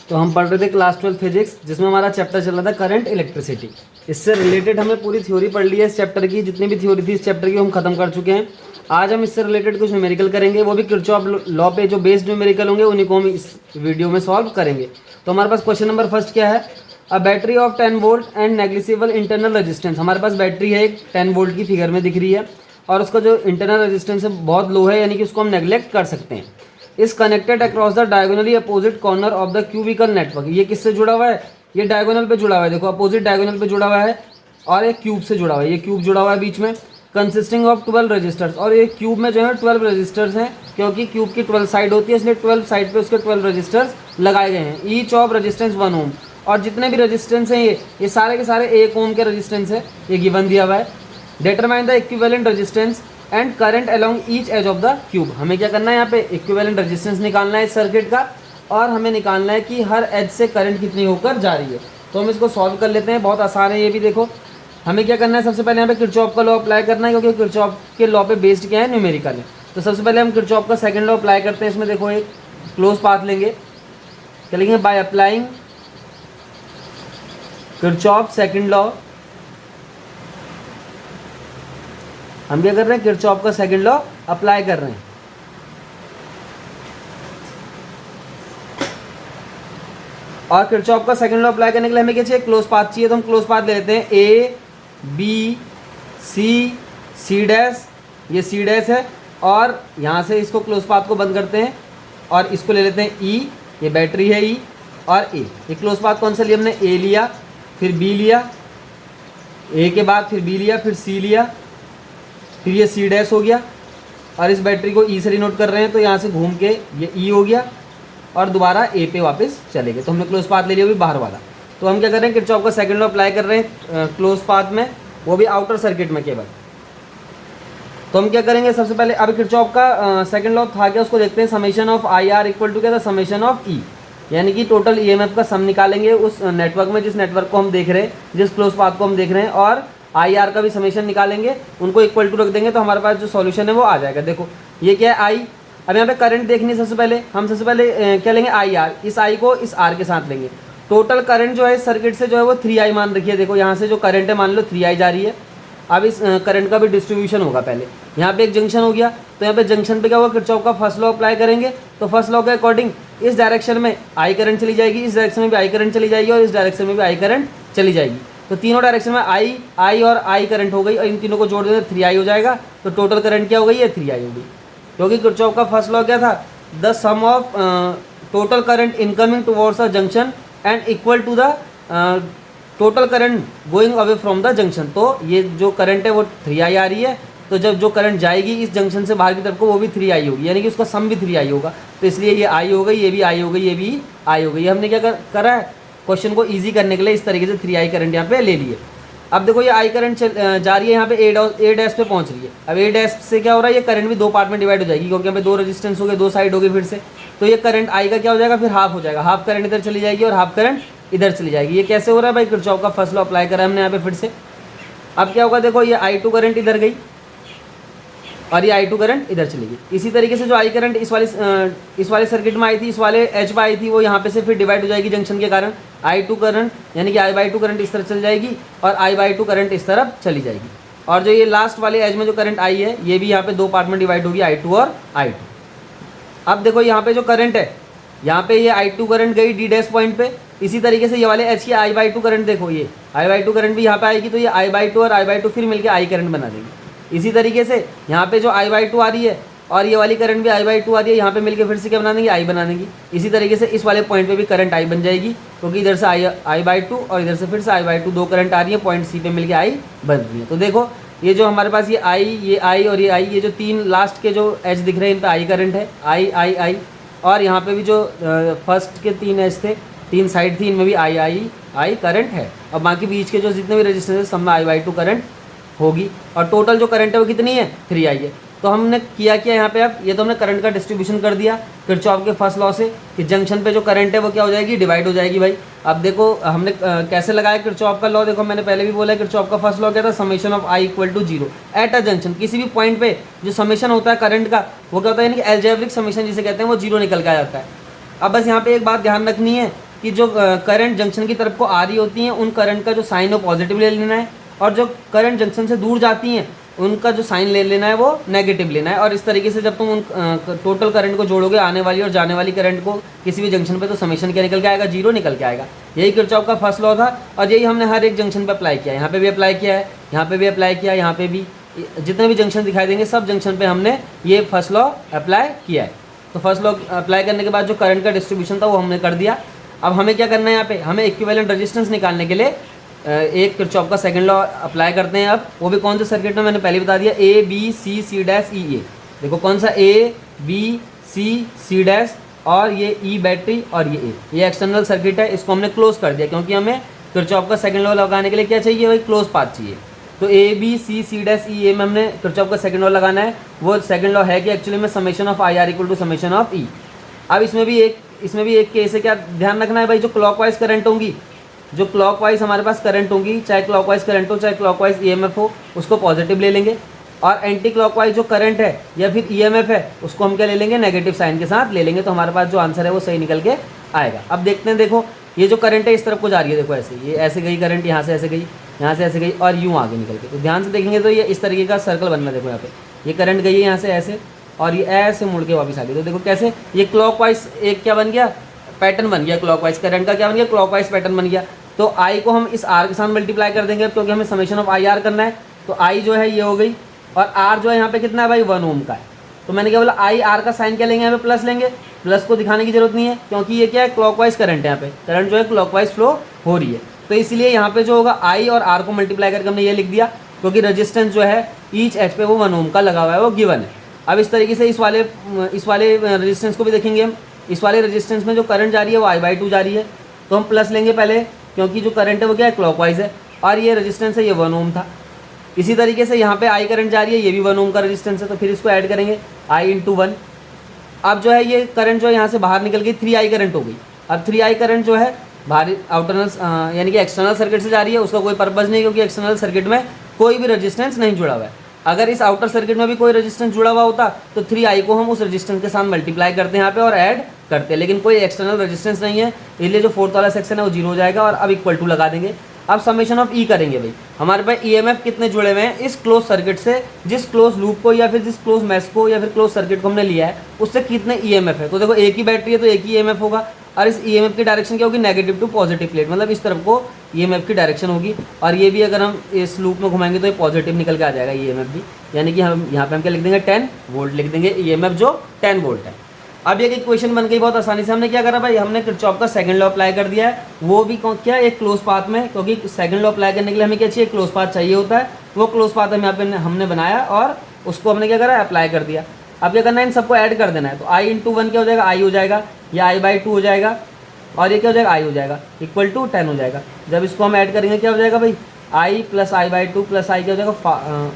तो हम पढ़ रहे थे क्लास 12 फिजिक्स, जिसमें हमारा चैप्टर चल रहा था करंट इलेक्ट्रिसिटी। इससे रिलेटेड हमने पूरी थ्योरी पढ़ ली है इस चैप्टर की, जितनी भी थ्योरी थी इस चैप्टर की हम खत्म कर चुके हैं। आज हम इससे रिलेटेड कुछ न्यूमेरिकल करेंगे, वो भी किरचॉफ लॉ पे जो बेस्ड न्यूमेरिकल होंगे उन्हीं को हम इस वीडियो में सॉल्व करेंगे। तो हमारे पास क्वेश्चन नंबर फर्स्ट क्या है, a battery of 10 volt and negligible internal resistance. हमारे पास बैटरी है एक 10 वोल्ट की, फिगर में दिख रही है, और उसका जो इंटरनल रेजिस्टेंस है बहुत लो है, यानी कि उसको हम नेग्लेक्ट कर सकते हैं। Is connected across the diagonally opposite corner of the cubical network. ये किससे जुड़ा हुआ है, ये डायगोनल पे जुड़ा हुआ है, देखो अपोजिट डायगोनल पे जुड़ा हुआ है, और एक क्यूब से जुड़ा हुआ है, ये क्यूब जुड़ा हुआ है बीच में, कंसिस्टिंग ऑफ 12 रजिस्टर्स। और ये क्यूब में जो है 12 रजिस्टर्स हैं, क्योंकि क्यूब की 12 साइड होती है, इसलिए 12 साइड पे उसके 12 रजिस्टर्स लगाए गए हैं। ईच ऑफ रजिस्टेंस 1 ओम, और जितने भी रजिस्टेंस हैं ये सारे के सारे 1 ओम के रजिस्टेंस है, ये गिवन दिया हुआ है। Determine the equivalent resistance and current along each edge of the cube. हमें क्या करना है, यहाँ पे इक्विवेलेंट रेजिस्टेंस निकालना है इस सर्किट का, और हमें निकालना है कि हर एज से करंट कितनी होकर जा रही है। तो हम इसको सॉल्व कर लेते हैं, बहुत आसान है ये भी। देखो हमें क्या करना है, सबसे पहले यहाँ पे किरचॉफ का लॉ अप्लाई करना है, क्योंकि किरचॉफ के लॉ पे बेस्ड क्या है, न्यूमेरिकल है। तो सबसे पहले हम किरचॉफ का सेकंड लॉ अप्लाई करते हैं। इसमें देखो एक क्लोज पाथ लेंगे, क्या लिखेंगे, by applying Kirchhoff second law. हम क्या कर रहे हैं, किरचॉफ का सेकंड लॉ अप्लाई कर रहे हैं। और किरचॉफ का सेकंड लॉ अप्लाई करने के लिए हमें क्या चाहिए, क्लोज पाथ चाहिए। तो हम क्लोज पाथ ले लेते हैं, A B C, C dash, ये सी डैश है, और यहाँ से इसको क्लोज पाथ को बंद करते हैं, और इसको ले लेते हैं ई, ये बैटरी है ई, और ए। ये क्लोज पाथ कौन सा लिया हमने, ए लिया, फिर बी लिया, ए के बाद फिर बी लिया, फिर सी लिया, फिर ये सी डैश हो गया, और इस बैटरी को ई से डिनोट कर रहे हैं, तो यहाँ से घूम के ये ई हो गया, और दोबारा ए पे वापस चले गए। तो हमने क्लोज पाथ ले लिया, वो भी बाहर वाला। तो हम क्या कर रहे हैं, किरचॉफ का सेकंड लॉ अप्लाई कर रहे हैं क्लोज पाथ में, वो भी आउटर सर्किट में केवल। तो हम क्या करेंगे, सबसे पहले अभी किरचॉफ का सेकंड लॉ था क्या, उसको देखते हैं। Summation of I R equal to क्या था, समेशन ऑफ ई, यानी कि टोटल ईएमएफ का सम निकालेंगे उस नेटवर्क में, जिस नेटवर्क को हम देख रहे हैं, जिस क्लोज पाथ को हम देख रहे हैं, और आई आर का भी समेशन निकालेंगे, उनको इक्वल टू रख देंगे, तो हमारे पास जो सॉल्यूशन है वो आ जाएगा। देखो ये क्या है, आई। अब यहाँ पे करंट देखनी है, सबसे पहले हम क्या लेंगे, आई आर, इस आई को इस आर के साथ लेंगे। टोटल करंट जो है इस सर्किट से जो है वो 3i मान रखिए। देखो यहाँ से जो करंट है मान लो 3i जा रही है। अब इस करंट का भी डिस्ट्रीब्यूशन होगा, पहले यहाँ पे एक जंक्शन हो गया, तो यहाँ पे जंक्शन पे क्या होगा, किरचॉफ का फर्स्ट लॉ अप्लाई करेंगे। तो फर्स्ट लॉ के अकॉर्डिंग इस डायरेक्शन में आई करंट चली जाएगी, इस डायरेक्शन में भी आई करंट चली जाएगी, और इस डायरेक्शन में भी आई करंट चली जाएगी। तो तीनों डायरेक्शन में आई और आई करंट हो गई, और इन तीनों को जोड़ देंगे 3i हो जाएगा। तो टोटल करंट क्या हो गई है, 3i होगी, क्योंकि किरचॉफ का फर्स्ट लॉ क्या था, the sum of total current incoming towards a junction and equal to the total current going away from the junction. तो ये जो करंट है वो 3i आ रही है, तो जब जो करंट जाएगी इस जंक्शन से बाहर की तरफ को, वो भी 3i होगी, यानी कि उसका सम भी 3i होगा। तो इसलिए ये i हो गई, ये भी i हो गई, ये भी i हो गई। हमने क्या करा है, क्वेश्चन को ईजी करने के लिए इस तरीके से 3i करंट यहाँ पे ले लिए। अब देखो ये आई करंट जा रही है, यहाँ पे ए डैश पे पहुँच रही है। अब ए डैश से क्या हो रहा है, ये करंट भी दो पार्ट में डिवाइड हो जाएगी, क्योंकि यहाँ पे दो रेजिस्टेंस हो गए, दो साइड हो गई फिर से। तो ये करंट आई का क्या हो जाएगा, फिर हाफ हो जाएगा, हाफ करंट इधर चली जाएगी और हाफ करंट इधर चली जाएगी। ये कैसे हो रहा है भाई, किरचॉफ का फर्स्ट लॉ अप्लाई करा हमने यहाँ पे फिर से। अब क्या होगा, देखो ये i2 करंट इधर गई, और ये i2 करंट इधर चली गई। इसी तरीके से जो आई करंट इस वाले सर्किट में आई थी, इस वाले एच में आई थी, वो यहाँ पे से फिर डिवाइड हो जाएगी जंक्शन के कारण। i2 करंट यानी कि i/2 करंट इस तरफ चली जाएगी, और i/2 करंट इस तरफ चली जाएगी। और जो ये लास्ट वाले एज में जो करंट आई है, ये भी यहाँ पे दो पार्ट में डिवाइड होगी, i2 और i2। अब देखो यहाँ पे जो करंट है, यहाँ पे ये i2 करंट गई डी डैश पॉइंट पे। इसी तरीके से ये वाले एच की i/2 करंट देखो, ये i/2 करंट भी यहाँ पे आएगी, तो ये i/2 और i/2 फिर मिलकर आई करंट बना देगी। इसी तरीके से यहाँ पे जो i/2 आ रही है, और ये वाली करंट भी i/2 आ रही है, यहाँ पे मिलके फिर से क्या बना देंगे, आई बना देंगी। इसी तरीके से इस वाले पॉइंट पे भी करंट आई बन जाएगी, क्योंकि इधर से i/2 और इधर से फिर से i/2 दो करंट आ रही है, पॉइंट सी पे मिलके आई बन रही है। तो देखो ये जो हमारे पास ये आई और ये आई, ये जो तीन लास्ट के जो एच दिख रहे हैं, इन पे आई करंट है, आई। और यहाँ पे भी जो फर्स्ट के तीन एच थे, तीन साइड थी, इनमें भी आई करंट है। और बाकी बीच के जो जितने भी रेजिस्टेंस है, सब में i/2 करंट होगी, और टोटल जो करंट है वो कितनी है, 3i है। तो हमने किया यहाँ पे, अब ये तो हमने करंट का डिस्ट्रीब्यूशन कर दिया किरचॉफ के फर्स्ट लॉ से, कि जंक्शन पे जो करंट है वो क्या हो जाएगी, डिवाइड हो जाएगी भाई। अब देखो हमने कैसे लगाया किरचॉफ का लॉ, देखो मैंने पहले भी बोला किरचॉफ का फर्स्ट लॉ क्या था, summation of i equal to 0 at a junction. किसी भी पॉइंट पे जो समेशन होता है करंट का, वो क्या होता है, यानी कि एल्जेब्रिक समेशन जिसे कहते हैं, वो 0 निकल के आ जाता है। अब बस यहाँ पे एक बात ध्यान रखनी है कि जो करंट जंक्शन की तरफ को आ रही होती हैं उन करंट का जो साइन वो पॉजिटिव ले लेना है, और जो करंट जंक्शन से दूर जाती हैं उनका जो साइन ले लेना है वो नेगेटिव लेना है। और इस तरीके से जब तुम उन टोटल करंट को जोड़ोगे, आने वाली और जाने वाली करंट को किसी भी जंक्शन पे, तो समेशन क्या निकल के आएगा, जीरो निकल के आएगा। यही किरचॉफ का फर्स्ट लॉ था और यही हमने हर एक जंक्शन पे अप्लाई किया है। यहाँ पे भी अप्लाई किया है, यहाँ पे भी अप्लाई किया है, यहाँ पे भी, जितने भी जंक्शन दिखाई देंगे सब जंक्शन पे हमने ये फर्स्ट लॉ अप्लाई किया है। तो फर्स्ट लॉ अप्लाई करने के बाद जो करंट का डिस्ट्रीब्यूशन था वो हमने कर दिया। अब हमें क्या करना है, यहाँ पे हमें इक्विवेलेंट रेजिस्टेंस निकालने के लिए एक किरचॉफ का सेकंड लॉ अप्लाई करते हैं। अब वो भी कौन से सर्किट में, मैंने पहले बता दिया, A B C C dash ई ए। देखो कौन सा, A B C C dash और ये ई बैटरी और ये ए, ये एक्सटर्नल सर्किट है, इसको हमने क्लोज कर दिया क्योंकि हमें किरचॉफ का सेकंड लॉ लगाने के लिए क्या चाहिए, वही क्लोज पाथ चाहिए। तो A B C C dash ई ए में हमने किरचॉफ का सेकंड लॉ लगाना है। वो सेकंड लॉ है कि एक्चुअली में summation of I R equal to summation of E. अब इसमें भी एक केस है, क्या ध्यान रखना है भाई, जो क्लॉकवाइज करंट होंगी, जो क्लॉकवाइज हमारे पास करंट होंगी, चाहे क्लॉकवाइज करंट हो चाहे क्लॉकवाइज ईएमएफ हो, उसको पॉजिटिव ले लेंगे। और एंटी क्लॉकवाइज जो करंट है या फिर ईएमएफ है उसको हम क्या ले लेंगे, नेगेटिव साइन के साथ ले लेंगे। तो हमारे पास जो आंसर है वो सही निकल के आएगा। अब देखते हैं, देखो ये जो करंट है इस तरफ को जा रही है, देखो ऐसे, ये ऐसे गई करंट, यहाँ से ऐसे गई, यहाँ से ऐसे गई और यूँ आगे निकल के। तो ध्यान से देखेंगे तो ये इस तरीके का सर्कल बनना, देखो यहाँ पे ये करंट गई है यहाँ से ऐसे और ये ऐसे मुड़ के वापस आ गई। तो देखो कैसे ये क्लॉकवाइज एक क्या बन गया, पैटर्न बन गया, क्लॉकवाइज करंट का क्या बन गया, क्लॉकवाइज पैटर्न बन गया। तो आई को हम इस आर के साथ मल्टीप्लाई कर देंगे क्योंकि हमें समेशन ऑफ आई आर करना है। तो आई जो है ये हो गई और आर जो है यहाँ पे कितना है भाई, 1 ओम का है। तो मैंने क्या बोला, आई आर का साइन क्या लेंगे, यहाँ पे प्लस लेंगे। प्लस को दिखाने की जरूरत नहीं है क्योंकि ये क्या है, क्लॉकवाइज करंट है, यहाँ पे करंट जो है क्लॉकवाइज फ्लो हो रही है। तो इसलिए यहाँ पे जो होगा आई और आर को मल्टीप्लाई करके हमने ये लिख दिया क्योंकि रजिस्टेंस जो है ईच एच पे वो 1 ओम का लगा हुआ है, वो गिवन है। अब इस तरीके से इस वाले रजिस्टेंस को भी देखेंगे हम। इस वाले रजिस्टेंस में जो करंट जा रही है वो I/2 जा रही है, तो हम प्लस लेंगे पहले क्योंकि जो करंट है वो क्या है, क्लॉकवाइज है, और ये रेजिस्टेंस है ये 1 ओम था। इसी तरीके से यहाँ पे आई करंट जा रही है, ये भी 1 ओम का रेजिस्टेंस है, तो फिर इसको ऐड करेंगे आई इंटू 1। अब जो है ये करंट जो है यहाँ से बाहर निकल गई, 3i करंट हो गई। अब 3i करंट जो है बाहर आउटरनल यानी कि एक्सटर्नल सर्किट से जा रही है, उसका कोई पर्पज़ नहीं क्योंकि एक्सटर्नल सर्किट में कोई भी रेजिस्टेंस नहीं जुड़ा हुआ है। अगर इस आउटर सर्किट में भी कोई रेजिस्टेंस जुड़ा हुआ होता तो 3i को हम उस रेजिस्टेंस के साथ मल्टीप्लाई करते हैं यहाँ पे और ऐड करते हैं, लेकिन कोई एक्सटर्नल रेजिस्टेंस नहीं है, इसलिए जो फोर्थ वाला सेक्शन है वो 0 हो जाएगा। और अब इक्वल टू लगा देंगे। अब समेशन ऑफ ई करेंगे भाई, हमारे पास ईएमएफ कितने जुड़े हुए हैं इस क्लोज सर्किट से, जिस क्लोज लूप को या फिर जिस क्लोज मैश को या फिर क्लोज सर्किट को हमने लिया है उससे कितने ईएमएफ है। तो देखो एक ही बैटरी है तो एक ही ईएमएफ होगा, और इस ईएमएफ की डायरेक्शन क्या होगी, नेगेटिव टू पॉजिटिव प्लेट, मतलब इस तरफ को ईएमएफ की डायरेक्शन होगी। और ये भी अगर हम इस लूप में घुमाएंगे तो ये पॉजिटिव निकल के आ जाएगा ईएमएफ भी, यानी कि हम यहाँ पे हम क्या लिख देंगे, 10 वोल्ट लिख देंगे, ईएमएफ जो 10 वोल्ट है। अब ये इक्वेशन बन गई बहुत आसानी से। हमने क्या करा भाई, हमने किरचॉफ का सेकंड लॉ अप्लाई कर दिया है, वो भी क्या एक क्लोज पाथ में, क्योंकि सेकंड लॉ अप्लाई करने के लिए हमें क्या चाहिए, क्लोज पाथ चाहिए होता है। वो क्लोज पाथ हम यहाँ पे हमने बनाया और उसको हमने क्या करा, अप्लाई कर दिया। अब क्या करना है, इन सबको ऐड कर देना है। तो आई इंटू 1 क्या हो जाएगा, आई हो जाएगा, या I/2 हो जाएगा, और ये क्या हो जाएगा, आई हो जाएगा, इक्वल टू 10 हो जाएगा। जब इसको हम ऐड करेंगे क्या हो जाएगा भाई, आई प्लस I/2 प्लस आई क्या हो जाएगा,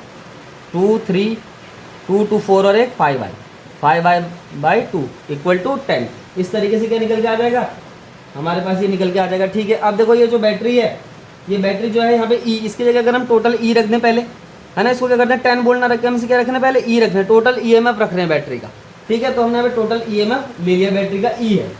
2 3 2 2 4 और एक 5i, 5i/2 इक्वल टू 10। इस तरीके से क्या निकल के आ जाएगा, हमारे पास ये निकल के आ जाएगा। ठीक है, अब देखो ये जो बैटरी है, ये बैटरी जो है यहाँ पे ई, इसकी जगह अगर हम टोटल ई रख दें पहले, है ना, इसको क्या करते हैं 10 वोल्ट ना रख के हम इसे क्या रखना है, पहले ई रखना है, टोटल ईएमएफ रख रहे हैं बैटरी का। ठीक है, तो हमने यहाँ पे टोटल ईएमएफ ले लिया, बैटरी का ई है,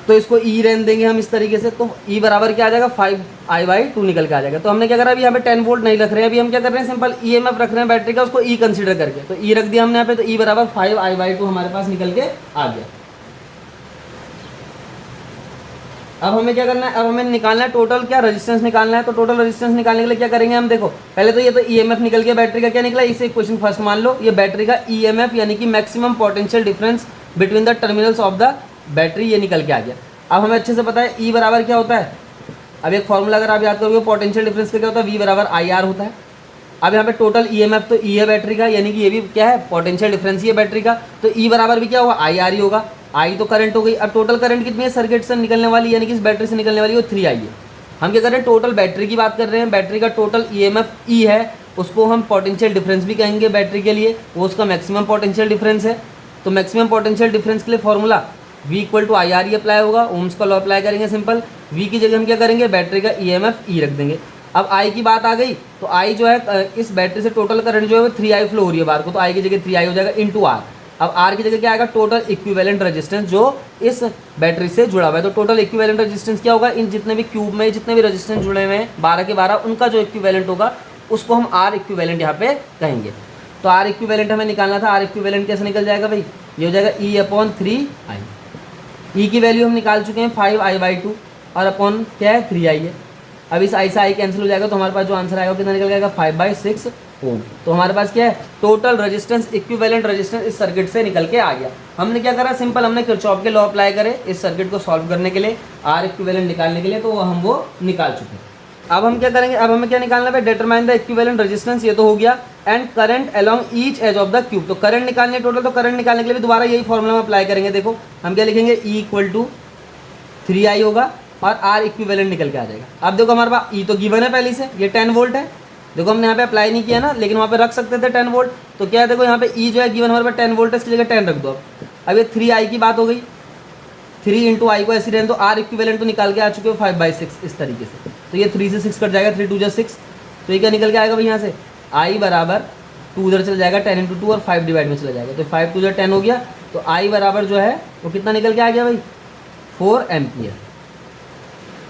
तो इसको ई रहने देंगे हम इस तरीके से। तो ई बराबर क्या आ जाएगा, 5i/2 निकल के आ जाएगा। तो हमने क्या करा, अभी यहाँ पे 10 वोल्ट नहीं रख रहे हैं, अभी हम क्या कर रहे हैं, सिंपल ईएमएफ रख रहे हैं बैटरी का, उसको ई कंसीडर करके। तो ई रख दिया हमने यहाँ पे, तो ई बराबर 5i/2 हमारे पास निकल के आ गया। अब हमें क्या करना है, अब हमें निकालना है टोटल क्या रेजिस्टेंस निकालना है। तो टोटल रेजिस्टेंस निकालने के लिए क्या करेंगे हम, देखो पहले तो ये तो ईएमएफ निकल गया, बैटरी का क्या निकला, इसे इक्वेशन फर्स्ट मान लो, ये बैटरी का ईएमएफ यानी कि maximum potential difference between the terminals of the battery, ये निकल के आ गया। अब हमें अच्छे से पता है ई बराबर क्या होता है। अब एक फॉर्मूला अगर आप याद करोगे पोटेंशियल डिफरेंस का क्या होता है, वी बराबर IR होता है। अब यहाँ पे टोटल ईएमएफ तो ई है बैटरी का, यानी कि ये भी क्या है, पोटेंशियल डिफरेंस ही है बैटरी का, तो ई बराबर भी क्या होगा, IR ही होगा। आई तो करंट हो गई। अब टोटल करंट कितनी है सर्किट से निकलने वाली, यानी कि इस बैटरी से निकलने वाली वो 3i है। हम क्या कर रहे हैं, टोटल बैटरी की बात कर रहे हैं, बैटरी का टोटल ईएमएफ ई है, उसको हम पोटेंशियल डिफरेंस भी कहेंगे बैटरी के लिए, वो उसका मैक्सिमम पोटेंशियल डिफरेंस है। तो मैक्सिमम पोटेंशियल डिफरेंस के लिए formula V equal to IR ही अप्लाई होगा, ओम्स का लॉ अप्लाई करेंगे सिंपल। V की जगह हम क्या करेंगे, बैटरी का ईएमएफ ई रख देंगे। अब I की बात आ गई, तो I जो है इस बैटरी से टोटल करंट जो है वो 3i फ्लो हो रही है बाहर को, तो I की जगह 3i हो जाएगा इंटू R। अब आर की जगह क्या आएगा, टोटल इक्विवेलेंट रेजिस्टेंस जो इस बैटरी से जुड़ा हुआ है। तो टोटल इक्विवेलेंट रेजिस्टेंस क्या होगा, इन जितने भी क्यूब में जितने भी रेजिस्टेंस जुड़े हुए हैं 12 के 12, उनका जो इक्विवेलेंट होगा उसको हम आर इक्विवेलेंट यहाँ पे कहेंगे। तो आर इक्विवेलेंट हमें निकालना था। आर इक्विवेलेंट कैसे निकल जाएगा भाई, ये हो जाएगा E/3I। ई की वैल्यू हम निकाल चुके हैं 5I/2 और अपॉन क्या है 3I है। अब इस आई से आई कैंसिल हो जाएगा तो हमारे पास जो आंसर आएगा कितना निकल जाएगा 5/6 ओम। तो हमारे पास क्या है, टोटल रेजिस्टेंस इक्विवेलेंट रेजिस्टेंस इस सर्किट से निकल के आ गया। हमने क्या करा, सिंपल हमने किरचॉफ के लॉ अप्लाई करे इस सर्किट को सॉल्व करने के लिए, आर इक्विवेलेंट निकालने के लिए, तो हम वो निकाल चुके हैं। अब हम क्या करेंगे, अब हमें क्या निकालना है, डिटरमाइन द इक्विवेलेंट रेजिस्टेंस, ये तो हो गया, and current along each edge of the cube. तो करंट निकालनी है टोटल, तो करंट निकालने के लिए भी दोबारा यही फॉर्मूला में अप्लाई करेंगे। देखो हम क्या लिखेंगे, E = 3I होगा और आर इक्विवेलेंट निकल के आ जाएगा। अब देखो हमारे पास ई तो गिवन है पहले से, ये 10 वोल्ट है। देखो हमने यहाँ पे अप्लाई नहीं किया ना, लेकिन वहाँ पे रख सकते थे 10 वोल्ट। तो क्या है, देखो यहाँ पे ई जो है गिवन हमारे पास 10 वोल्ट है, इसकी जगह 10 रख दो। अब ये 3I की बात हो गई, 3 × I को ऐसे रहने दो। आर इक्विवेलेंट तो निकाल के आ चुके हो 5/6 इस तरीके से। तो ये 3 से 6 कट जाएगा, 3 × 2 = 6। तो ये क्या निकल के आएगा भाई, यहाँ से I बराबर 2 उधर चला जाएगा, 10 × 2 और 5 डिवाइड में चला जाएगा। तो 5 × 2 = 10 हो गया। तो I बराबर जो है वो कितना निकल के आ गया भाई, 4 एम्पियर।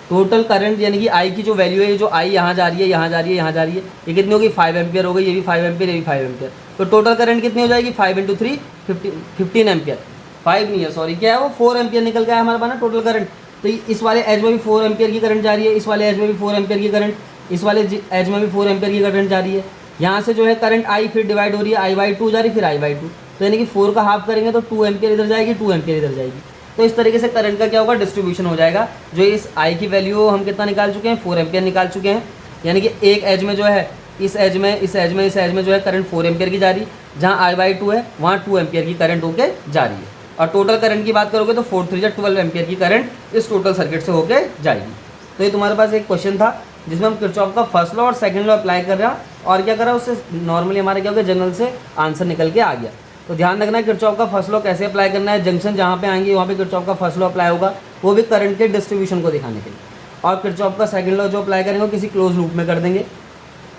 टोटल करंट यानी कि आई की जो वैल्यू है, जो आई यहाँ जा रही है, यहाँ जा रही है, यहाँ जा रही है, ये कितनी होगी 5 एम्पियर हो गई, ये भी 5 एम्पियर, ये भी 5 एम्पियर। तो टोटल करंट कितनी हो जाएगी 5 × 3 15 एम्पियर। 5 नहीं है सॉरी, क्या है वो 4 एम्पियर निकल के आया हमारे पास ना टोटल करंट। तो इस वाले एज में भी 4 एम्पियर की करंट जा रही है, इस वाले एज में भी 4 एम्पियर की करंट, इस वाले एज में भी 4 एम्पियर की करंट जा रही है। यहाँ से जो है करंट आई फिर डिवाइड हो रही है, I/2 जा रही है, फिर I/2। तो यानी कि 4 का हाफ करेंगे तो 2 एम्पियर इधर जाएगी, 2 एम्पियर इधर जाएगी। तो इस तरीके से करंट का क्या होगा, डिस्ट्रीब्यूशन हो जाएगा। जो इस आई की वैल्यू हम कितना निकाल चुके हैं, 4 एम्पियर निकाल चुके हैं। यानी कि एक एज में जो है, इस एज में, इस एज में, इस एज में जो है करंट 4 एम्पियर की जा रही, जहाँ I/2 है वहाँ 2 एम्पियर की करंट होके जा रही है। और टोटल करंट की बात करोगे तो 4 × 3 = 12 एम्पियर की करंट इस टोटल सर्किट से होके जाएगी। तो ये तुम्हारे पास एक क्वेश्चन था जिसमें हम किरचॉफ का फर्स्ट लॉ और सेकंड लॉ अप्लाई कर रहा और क्या करा, उससे नॉर्मली हमारे क्या हो गया, जनरल से आंसर निकल के आ गया। तो ध्यान रखना है किरचॉफ का फर्स्ट लॉ कैसे अप्लाई करना है। जंक्शन जहाँ पे आएंगे वहाँ पे किरचॉफ का फर्स्ट लॉ अप्लाई होगा, वो भी करंट के डिस्ट्रीब्यूशन को दिखाने के लिए। और किरचॉफ का सेकंड लॉ जो अप्लाई करेंगे वो किसी क्लोज लूप में कर देंगे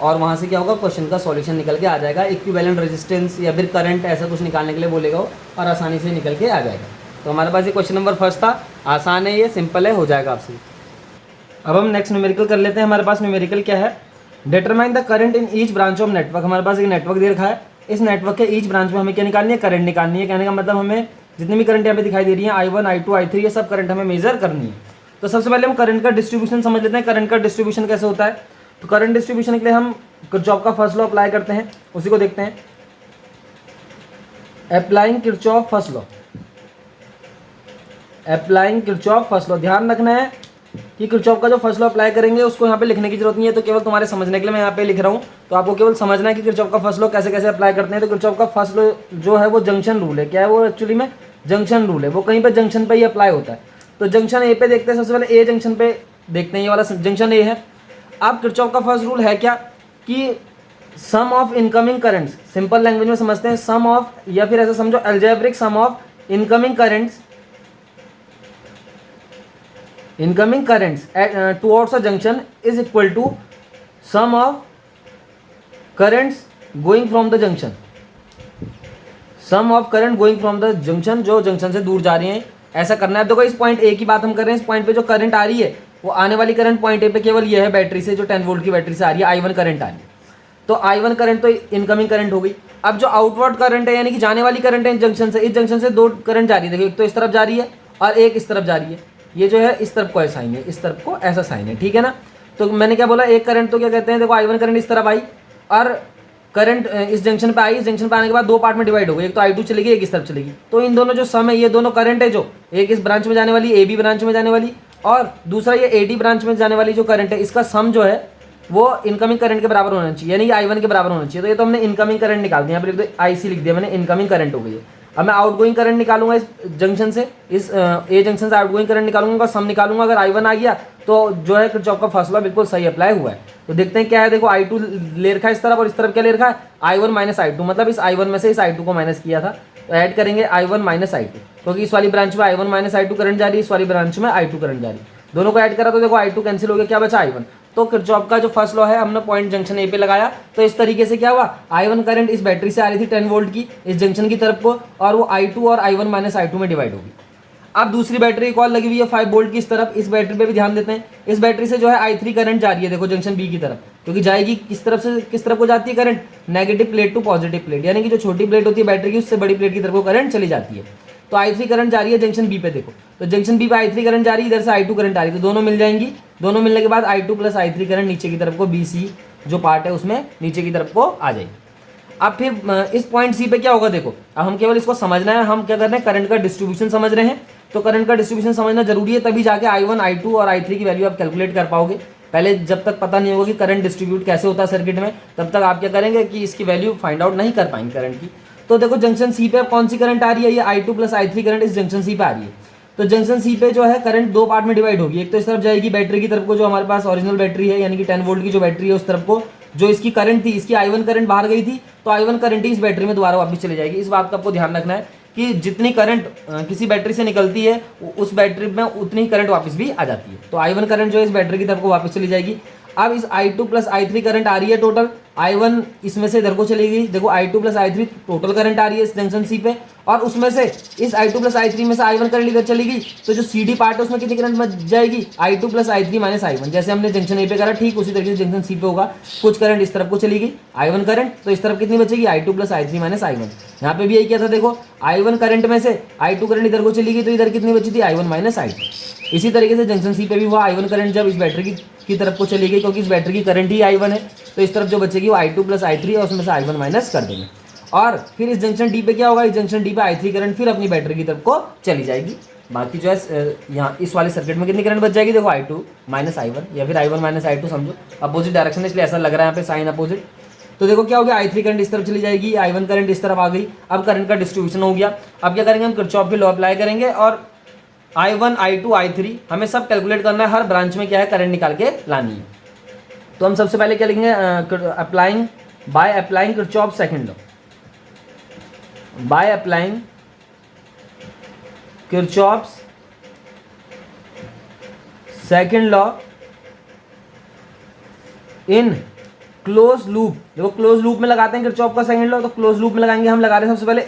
और वहाँ से क्या होगा, क्वेश्चन का सॉल्यूशन निकल के आ जाएगा। इक्विवेलेंट रेजिस्टेंस या फिर करंट ऐसा कुछ निकालने के लिए बोलेगा वो, और आसानी से निकल के आ जाएगा। तो हमारे पास ये क्वेश्चन नंबर फर्स्ट था, आसान है, ये सिंपल है, हो जाएगा आपसे। अब हम नेक्स्ट न्यूमेरिकल कर लेते हैं। हमारे पास न्यूमेरिकल क्या है, determine the current in each branch of network. हमारे पास एक नेटवर्क दे रखा है, इस नेटवर्क के ईच ब्रांच में हमें क्या निकालनी है, करंट निकालनी है। कहने का मतलब हमें जितनी भी करंट यहाँ पे दिखाई दे रही है, I1, I2, I3, ये सब करंट हमें मेजर करनी है। तो सबसे पहले हम करंट का डिस्ट्रीब्यूशन समझ लेते हैं। करंट का डिस्ट्रीब्यूशन कैसे होता है, तो करंट डिस्ट्रीब्यूशन के लिए हम किरचॉफ का फर्स्ट लॉ अप्लाई करते हैं, उसी को देखते हैं। Applying Kirchhoff first law, applying Kirchhoff first law. ध्यान रखना है कि किरचॉफ का जो फर्स्ट लॉ अप्लाई करेंगे उसको यहाँ पे लिखने की जरूरत नहीं है, तो केवल तुम्हारे समझने के लिए मैं यहाँ पे लिख रहा हूँ। तो आपको केवल समझना है कि किरचॉफ का फर्स्ट लॉ कैसे कैसे अप्लाई करते हैं। तो किरचॉफ का फर्स्ट लॉ जो है वो जंक्शन रूल है। क्या है वो, एक्चुअली में जंक्शन रूल है, वो कहीं पर जंक्शन पर ही अप्लाई होता है। तो जंक्शन ए पे देखते हैं, सबसे पहले ए जंक्शन पे देखते हैं, ये वाला जंक्शन ए है। अब किरचॉफ का फर्स्ट रूल है क्या, कि sum of incoming currents, simple language में समझते हैं, सम ऑफ, या फिर ऐसा समझो algebraic sum of incoming currents, incoming currents towards a junction is equal to sum of currents going from the junction, sum of current going from the junction, जो junction से दूर जा रही हैं, ऐसा करना है। देखो इस पॉइंट ए की बात हम कर रहे हैं, इस पॉइंट पे जो करंट आ रही है वो आने वाली करंट पॉइंट ए पे केवल ये है, बैटरी से जो 10 वोल्ट की बैटरी से आ रही है, I1 करंट आ रही है। तो I1 करंट तो इनकमिंग करंट हो गई। अब जो आउटवर्ड करंट है, यानी कि जाने वाली करंट है इस जंक्शन से 2 करंट जा रही है। देखो एक तो इस तरफ जा रही है और एक इस तरफ जा रही है। ये जो है इस तरफ को ऐसा साइन है, इस तरफ को ऐसा साइन है, ठीक है ना। तो मैंने क्या बोला, एक करंट तो क्या कहते हैं, देखो I1 करंट इस तरफ आई और करंट इस जंक्शन पे आई। इस जंक्शन पे आने के बाद 2 पार्ट में डिवाइड हो गई, एक तो I2 चलेगी, एक इस तरफ चलेगी। तो इन दोनों जो सम है, ये दोनों करंट है, जो एक इस ब्रांच में जाने वाली, AB ब्रांच में जाने वाली, और दूसरा ये AD ब्रांच में जाने वाली जो करंट है, इसका सम जो है वो इनकमिंग करंट के बराबर होना चाहिए, यानी कि I1 के बराबर होना चाहिए। तो ये तो हमने इनकमिंग करंट निकाल दिया, यहाँ पर लिख दो IC लिख दिया मैंने, इनकमिंग करंट हो गई है। अब मैं आउटगोइंग करंट निकालूंगा इस जंक्शन से, इस ए जंक्शन से आउटगोइंग करंट निकालूंगा, सम निकालूंगा। अगर I1 आ गया तो जो है किरचॉफ का फर्स्ट लॉ बिल्कुल सही अप्लाई हुआ है। तो देखते हैं क्या है। देखो I2 ले रखा है इस तरफ और इस तरफ क्या ले रखा है, I1 - I2, मतलब इस I1 में से इस I2 को माइनस किया था। तो ऐड करेंगे I1 - I2, क्योंकि इस वाली ब्रांच में I1 - I2 करंट जा रही है, इस वाली ब्रांच में I2 करंट जा रही है। दोनों को ऐड करा तो देखो I2 कैंसिल हो गया, क्या बचा I1। तो किरचॉफ का जो फर्स्ट लॉ है हमने पॉइंट जंक्शन ए पे लगाया, तो इस तरीके से क्या हुआ, I1 करंट इस बैटरी से आ रही थी 10 वोल्ट की इस जंक्शन की तरफ को, और वो I2 और I1 माइनस I2 में डिवाइड होगी। अब दूसरी बैटरी एक और लगी हुई है 5 वोल्ट की इस तरफ, इस बैटरी पे भी ध्यान देते हैं। इस बैटरी से जो है I3 करंट जा रही है देखो जंक्शन बी की तरफ, क्योंकि जाएगी किस तरफ से, किस तरफ को जाती है current, negative plate to positive plate, यानी कि जो छोटी प्लेट होती है बैटरी की उससे बड़ी प्लेट की तरफ को करंट चली जाती है। तो I3 करंट जा रही है जंक्शन बी पे देखो, तो जंक्शन बी पे I3 करंट जा रही है, इधर से I2 करंट आ रही है, तो दोनों मिल जाएंगी। दोनों मिलने के बाद I2 प्लस I3 करंट नीचे की तरफ को BC जो पार्ट है उसमें नीचे की तरफ को आ जाएगी। अब फिर इस पॉइंट सी पे क्या होगा देखो, अब हम केवल इसको समझना है, हम क्या कर रहे हैं, करंट का डिस्ट्रीब्यूशन समझ रहे हैं। तो करंट का डिस्ट्रीब्यूशन समझना जरूरी है, तभी जाके I1 I2 और I3 की वैल्यू आप कैलकुलेट कर पाओगे। पहले जब तक पता नहीं होगा कि करंट डिस्ट्रीब्यूट कैसे होता है सर्किट में, तब तक आप क्या करेंगे कि इसकी वैल्यू फाइंड आउट नहीं कर पाएंगे करंट की। तो देखो जंक्शन सी पे अब कौन सी करंट आ रही है, ये I2 प्लस I3 करंट इस जंक्शन सी पे आ रही है। तो जंक्शन सी पे जो है करंट दो पार्ट में डिवाइड होगी, एक तो इस तरफ जाएगी बैटरी की तरफ को, जो हमारे पास ओरिजिनल बैटरी है यानी कि 10 वोल्ट की जो बैटरी है उस तरफ को, जो इसकी करंट थी, इसकी I1 करंट बाहर गई थी, तो I1 करंट ही इस बैटरी में दोबारा वापस चली जाएगी। इस बात का आपको ध्यान रखना है कि जितनी करंट किसी बैटरी से निकलती है उस बैटरी में उतनी करंट वापस भी आ जाती है। तो I1 करंट जो है इस बैटरी की तरफ को वापस चली जाएगी। अब इस I2 प्लस I3 करंट आ रही है टोटल, I1 इसमें से इधर को चली गई, देखो I2 plus I3 total current आ रही है इस जंक्शन सी पे, और उसमें से इस I2 प्लस I3 में से I1 करंट इधर चली गई, तो जो CD पार्ट है उसमें कितनी करंट बच जाएगी, I2 plus I3 minus I1। जैसे हमने जंक्शन ए पे करा ठीक उसी तरीके से जंक्शन सी पे होगा, कुछ करंट इस तरफ को चली गई I1 करंट, तो इस तरफ कितनी बचेगी, I2 plus I3 minus I1। यहाँ पे भी यही किया था देखो, I1 करंट में से I2 करंट इधर को चली गई, तो इधर कितनी बची थी, I1 माइनस I2। इसी तरीके से जंक्शन सी पे भी हुआ, I1 करंट जब इस बैटरी की तरफ को चली गई, क्योंकि इस बैटरी की करंट ही I1 है, तो इस तरफ जो बचेगी वो I2 प्लस I3 और उसमें से I1 माइनस कर देंगे। और फिर इस जंक्शन डी पे क्या होगा, इस जंक्शन डी पे I3 करंट फिर अपनी बैटरी की तरफ को चली जाएगी। बाकी जो है यहाँ इस वाले सर्किट में कितनी करंट बच जाएगी, देखो I2 माइनस I1 या फिर I1 माइनस I2, समझो अपोजिट डायरेक्शन है इसलिए ऐसा लग रहा है यहाँ पे साइन अपोजिट। तो देखो क्या हो गया, I3 करंट इस तरफ चली जाएगी, I1 करंट इस तरफ आ गई। अब करंट का डिस्ट्रीब्यूशन हो गया। अब क्या करेंगे, हम किरचॉफ के लॉ अप्लाई करेंगे और I1 I2 I3 हमें सब कैलकुलेट करना है, हर ब्रांच में क्या है करंट निकाल के लानी है। तो हम सबसे पहले क्या लिखेंगे, applying by applying Kirchhoff second law, by applying Kirchhoff's second law in close loop. देखो क्लोज लूप में लगाते हैं किरचॉफ का सेकंड लॉ, तो क्लोज लूप में लगाएंगे, हम लगा रहे हैं सबसे पहले